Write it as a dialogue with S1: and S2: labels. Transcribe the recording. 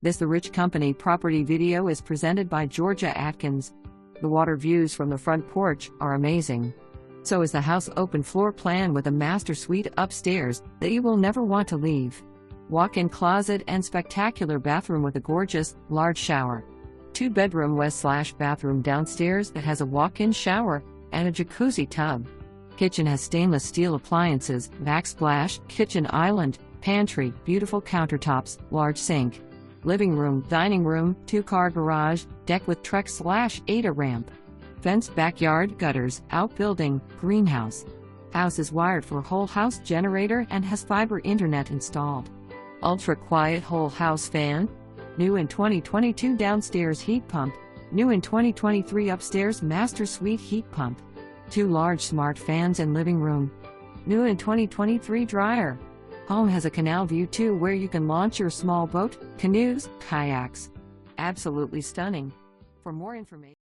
S1: The Rich Company property video is presented by Georgia Atkins. The water views from the front porch are amazing. So is the house open floor plan with a master suite upstairs that you will never want to leave. Walk-in closet and spectacular bathroom with a gorgeous, large shower. 2-bedroom west/bathroom downstairs that has a walk-in shower and a jacuzzi tub. Kitchen has stainless steel appliances, backsplash, kitchen island, pantry, beautiful countertops, large sink. Living room, dining room, 2-car garage, deck with Trex/ADA ramp. Fenced backyard, gutters, outbuilding, greenhouse. House is wired for whole house generator and has fiber internet installed. Ultra quiet whole house fan. New in 2022 downstairs heat pump. New in 2023 upstairs master suite heat pump. 2 large smart fans in living room. New in 2023 dryer. Home has a canal view too where you can launch your small boat, canoes, kayaks. Absolutely stunning. For more information